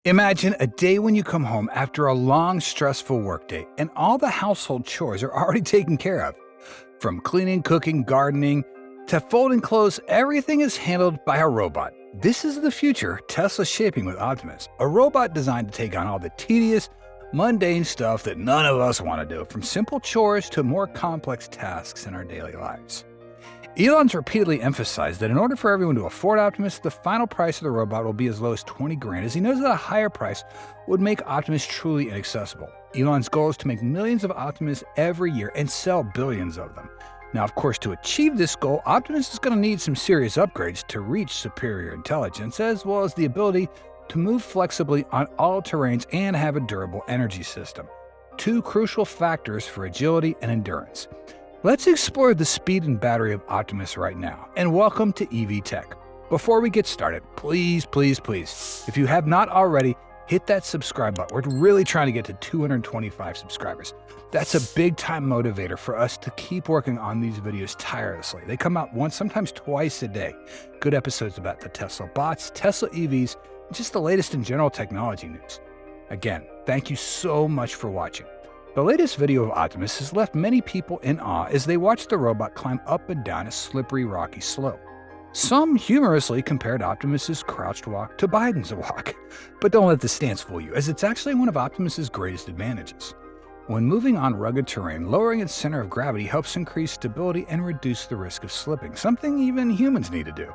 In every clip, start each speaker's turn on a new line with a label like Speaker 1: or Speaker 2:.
Speaker 1: Imagine a day when you come home after a long, stressful workday and all the household chores are already taken care of. From cleaning, cooking, gardening, to folding clothes, everything is handled by a robot. This is the future Tesla's shaping with Optimus, a robot designed to take on all the tedious, mundane stuff that none of us want to do, from simple chores to more complex tasks in our daily lives. Elon's repeatedly emphasized that in order for everyone to afford Optimus, the final price of the robot will be as low as 20 grand, as he knows that a higher price would make Optimus truly inaccessible. Elon's goal is to make millions of Optimus every year and sell billions of them. Now, of course, to achieve this goal, Optimus is going to need some serious upgrades to reach superior intelligence, as well as the ability to move flexibly on all terrains and have a durable energy system. Two crucial factors for agility and endurance. Let's explore the speed and battery of Optimus right now, and welcome to evtech. Before we get started, please, if you have not already, hit that subscribe button. We're really trying to get to 225 subscribers. That's a big-time motivator for us to keep working on these videos tirelessly. They come out once, sometimes twice a day. Good episodes about the Tesla bots, Tesla EVs, and just the latest in general technology news. Again, thank you so much for watching. The latest video of Optimus has left many people in awe as they watch the robot climb up and down a slippery, rocky slope. Some humorously compared Optimus's crouched walk to Biden's walk. But don't let the stance fool you, as it's actually one of Optimus's greatest advantages. When moving on rugged terrain, lowering its center of gravity helps increase stability and reduce the risk of slipping, something even humans need to do.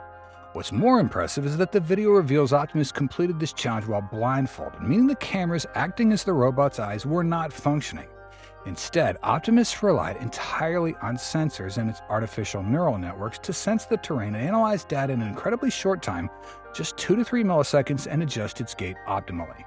Speaker 1: What's more impressive is that the video reveals Optimus completed this challenge while blindfolded, meaning the cameras acting as the robot's eyes were not functioning. Instead, Optimus relied entirely on sensors and its artificial neural networks to sense the terrain and analyze data in an incredibly short time, just 2 to 3 milliseconds, and adjust its gait optimally.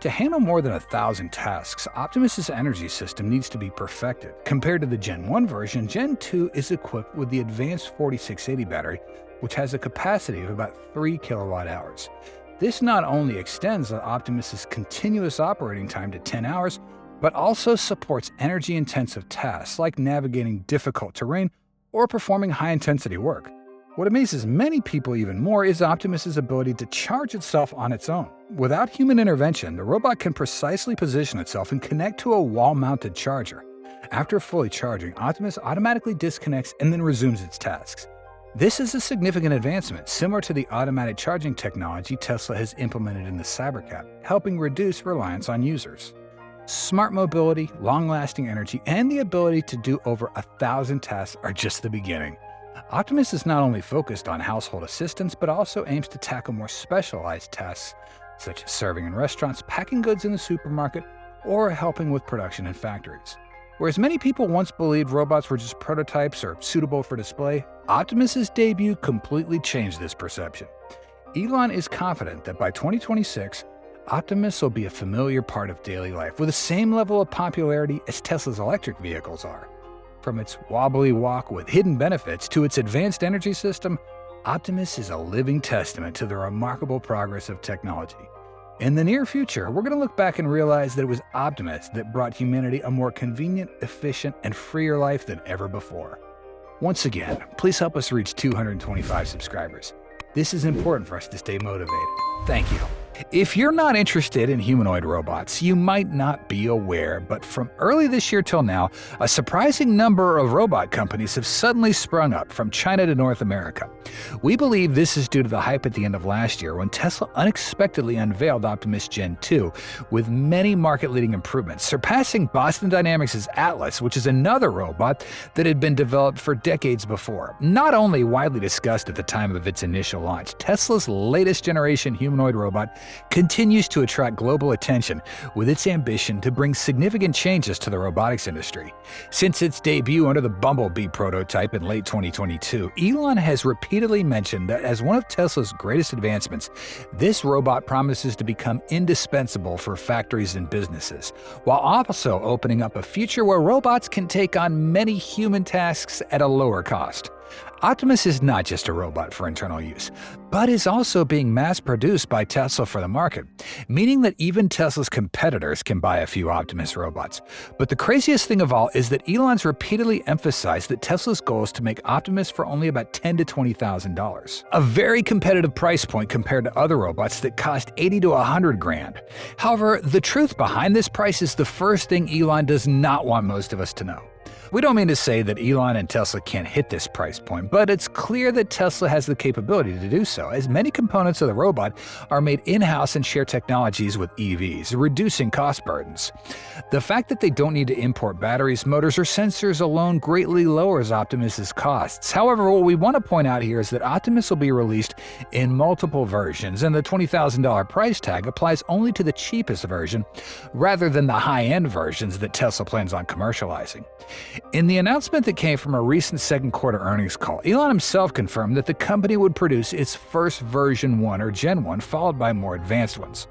Speaker 1: To handle more than 1,000 tasks, Optimus's energy system needs to be perfected. Compared to the Gen 1 version, Gen 2 is equipped with the advanced 4680 battery, which has a capacity of about 3 kilowatt hours. This not only extends Optimus's continuous operating time to 10 hours, but also supports energy-intensive tasks like navigating difficult terrain or performing high-intensity work. What amazes many people even more is Optimus's ability to charge itself on its own. Without human intervention, the robot can precisely position itself and connect to a wall-mounted charger. After fully charging, Optimus automatically disconnects and then resumes its tasks. This is a significant advancement, similar to the automatic charging technology Tesla has implemented in the Cybercab, helping reduce reliance on users. Smart mobility, long-lasting energy, and the ability to do over 1,000 tasks are just the beginning. Optimus is not only focused on household assistance, but also aims to tackle more specialized tasks, such as serving in restaurants, packing goods in the supermarket, or helping with production in factories. Whereas many people once believed robots were just prototypes or suitable for display, Optimus's debut completely changed this perception. Elon is confident that by 2026, Optimus will be a familiar part of daily life with the same level of popularity as Tesla's electric vehicles are. From its wobbly walk with hidden benefits to its advanced energy system, Optimus is a living testament to the remarkable progress of technology. In the near future, we're going to look back and realize that it was Optimus that brought humanity a more convenient, efficient, and freer life than ever before. Once again, please help us reach 225 subscribers. This is important for us to stay motivated. Thank you. If you're not interested in humanoid robots, you might not be aware, but from early this year till now, a surprising number of robot companies have suddenly sprung up from China to North America. We believe this is due to the hype at the end of last year when Tesla unexpectedly unveiled Optimus Gen 2 with many market-leading improvements, surpassing Boston Dynamics' Atlas, which is another robot that had been developed for decades before. Not only widely discussed at the time of its initial launch, Tesla's latest generation humanoid robot continues to attract global attention with its ambition to bring significant changes to the robotics industry. Since its debut under the Bumblebee prototype in late 2022, Elon has repeatedly mentioned that as one of Tesla's greatest advancements, this robot promises to become indispensable for factories and businesses, while also opening up a future where robots can take on many human tasks at a lower cost. Optimus is not just a robot for internal use, but is also being mass-produced by Tesla for the market, meaning that even Tesla's competitors can buy a few Optimus robots. But the craziest thing of all is that Elon's repeatedly emphasized that Tesla's goal is to make Optimus for only about $10,000 to $20,000, a very competitive price point compared to other robots that cost $80,000 to $100,000. However, the truth behind this price is the first thing Elon does not want most of us to know. We don't mean to say that Elon and Tesla can't hit this price point, but it's clear that Tesla has the capability to do so, as many components of the robot are made in-house and share technologies with EVs, reducing cost burdens. The fact that they don't need to import batteries, motors, or sensors alone greatly lowers Optimus's costs. However, what we want to point out here is that Optimus will be released in multiple versions, and the $20,000 price tag applies only to the cheapest version, rather than the high-end versions that Tesla plans on commercializing. In the announcement that came from a recent second quarter earnings call, Elon himself confirmed that the company would produce its first version 1 or Gen 1, followed by more advanced ones.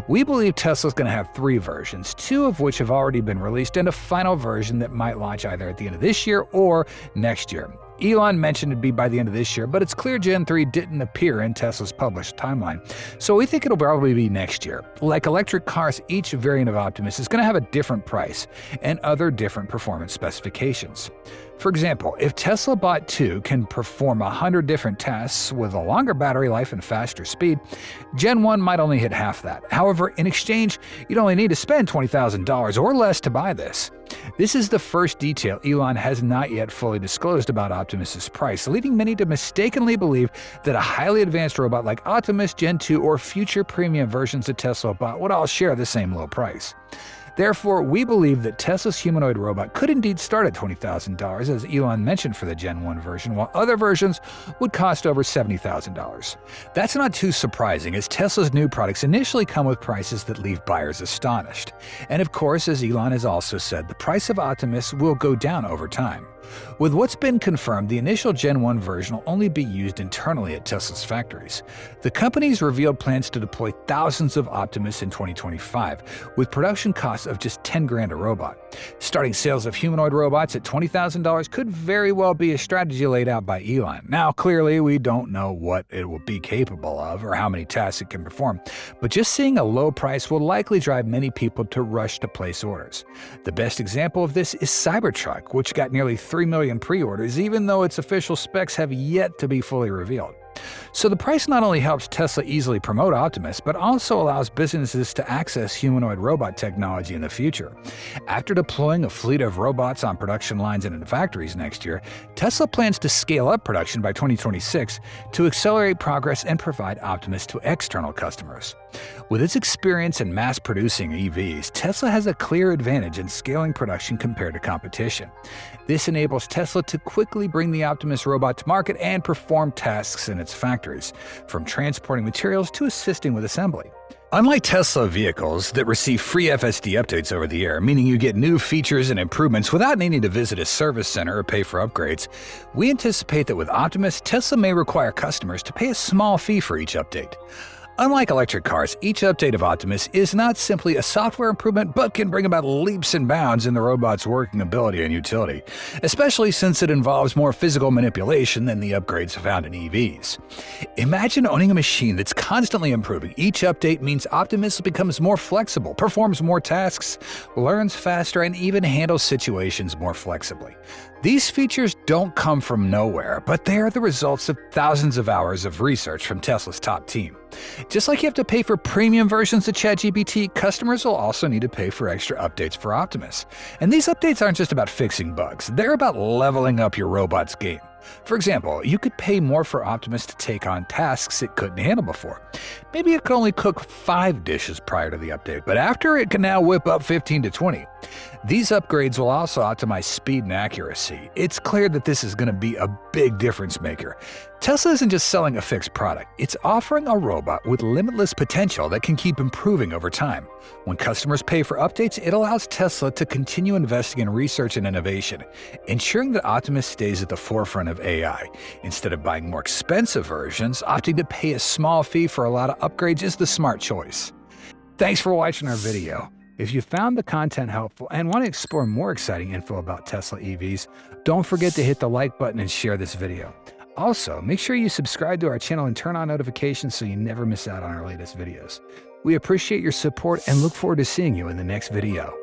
Speaker 1: We believe Tesla's going to have 3 versions, 2 of which have already been released, and a final version that might launch either at the end of this year or next year. Elon mentioned it'd be by the end of this year, but it's clear Gen 3 didn't appear in Tesla's published timeline, so we think it'll probably be next year. Like electric cars, each variant of Optimus is going to have a different price and other different performance specifications. For example, if Tesla Bot 2 can perform 100 different tasks with a longer battery life and faster speed, Gen 1 might only hit half that. However, in exchange, you'd only need to spend $20,000 or less to buy this. This is the first detail Elon has not yet fully disclosed about Optimus's price, leading many to mistakenly believe that a highly advanced robot like Optimus, Gen 2, or future premium versions of Tesla Bot would all share the same low price. Therefore, we believe that Tesla's humanoid robot could indeed start at $20,000, as Elon mentioned for the Gen 1 version, while other versions would cost over $70,000. That's not too surprising, as Tesla's new products initially come with prices that leave buyers astonished. And of course, as Elon has also said, the price of Optimus will go down over time. With what's been confirmed, the initial Gen 1 version will only be used internally at Tesla's factories. The company's revealed plans to deploy thousands of Optimus in 2025, with production costs of just $10,000 a robot. Starting sales of humanoid robots at $20,000 could very well be a strategy laid out by Elon. Now, clearly, we don't know what it will be capable of or how many tasks it can perform, but just seeing a low price will likely drive many people to rush to place orders. The best example of this is Cybertruck, which got nearly 3 million pre-orders, even though its official specs have yet to be fully revealed. So the price not only helps Tesla easily promote Optimus, but also allows businesses to access humanoid robot technology in the future. After deploying a fleet of robots on production lines and in factories next year, Tesla plans to scale up production by 2026 to accelerate progress and provide Optimus to external customers. With its experience in mass-producing EVs, Tesla has a clear advantage in scaling production compared to competition. This enables Tesla to quickly bring the Optimus robot to market and perform tasks in its factories, from transporting materials to assisting with assembly. Unlike Tesla vehicles that receive free FSD updates over the air, meaning you get new features and improvements without needing to visit a service center or pay for upgrades, we anticipate that with Optimus, Tesla may require customers to pay a small fee for each update. Unlike electric cars, each update of Optimus is not simply a software improvement, but can bring about leaps and bounds in the robot's working ability and utility, especially since it involves more physical manipulation than the upgrades found in EVs. Imagine owning a machine that's constantly improving. Each update means Optimus becomes more flexible, performs more tasks, learns faster, and even handles situations more flexibly. These features don't come from nowhere, but they are the results of thousands of hours of research from Tesla's top team. Just like you have to pay for premium versions of ChatGPT, customers will also need to pay for extra updates for Optimus. And these updates aren't just about fixing bugs, they're about leveling up your robot's game. For example, you could pay more for Optimus to take on tasks it couldn't handle before. Maybe it could only cook 5 dishes prior to the update, but after it can now whip up 15 to 20. These upgrades will also optimize speed and accuracy. It's clear that this is going to be a big difference maker. Tesla isn't just selling a fixed product, it's offering a robot with limitless potential that can keep improving over time. When customers pay for updates, it allows Tesla to continue investing in research and innovation, ensuring that Optimus stays at the forefront of AI. Instead of buying more expensive versions, opting to pay a small fee for a lot of upgrades is the smart choice. Thanks for watching our video. If you found the content helpful and want to explore more exciting info about Tesla EVs, don't forget to hit the like button and share this video. Also, make sure you subscribe to our channel and turn on notifications so you never miss out on our latest videos. We appreciate your support and look forward to seeing you in the next video.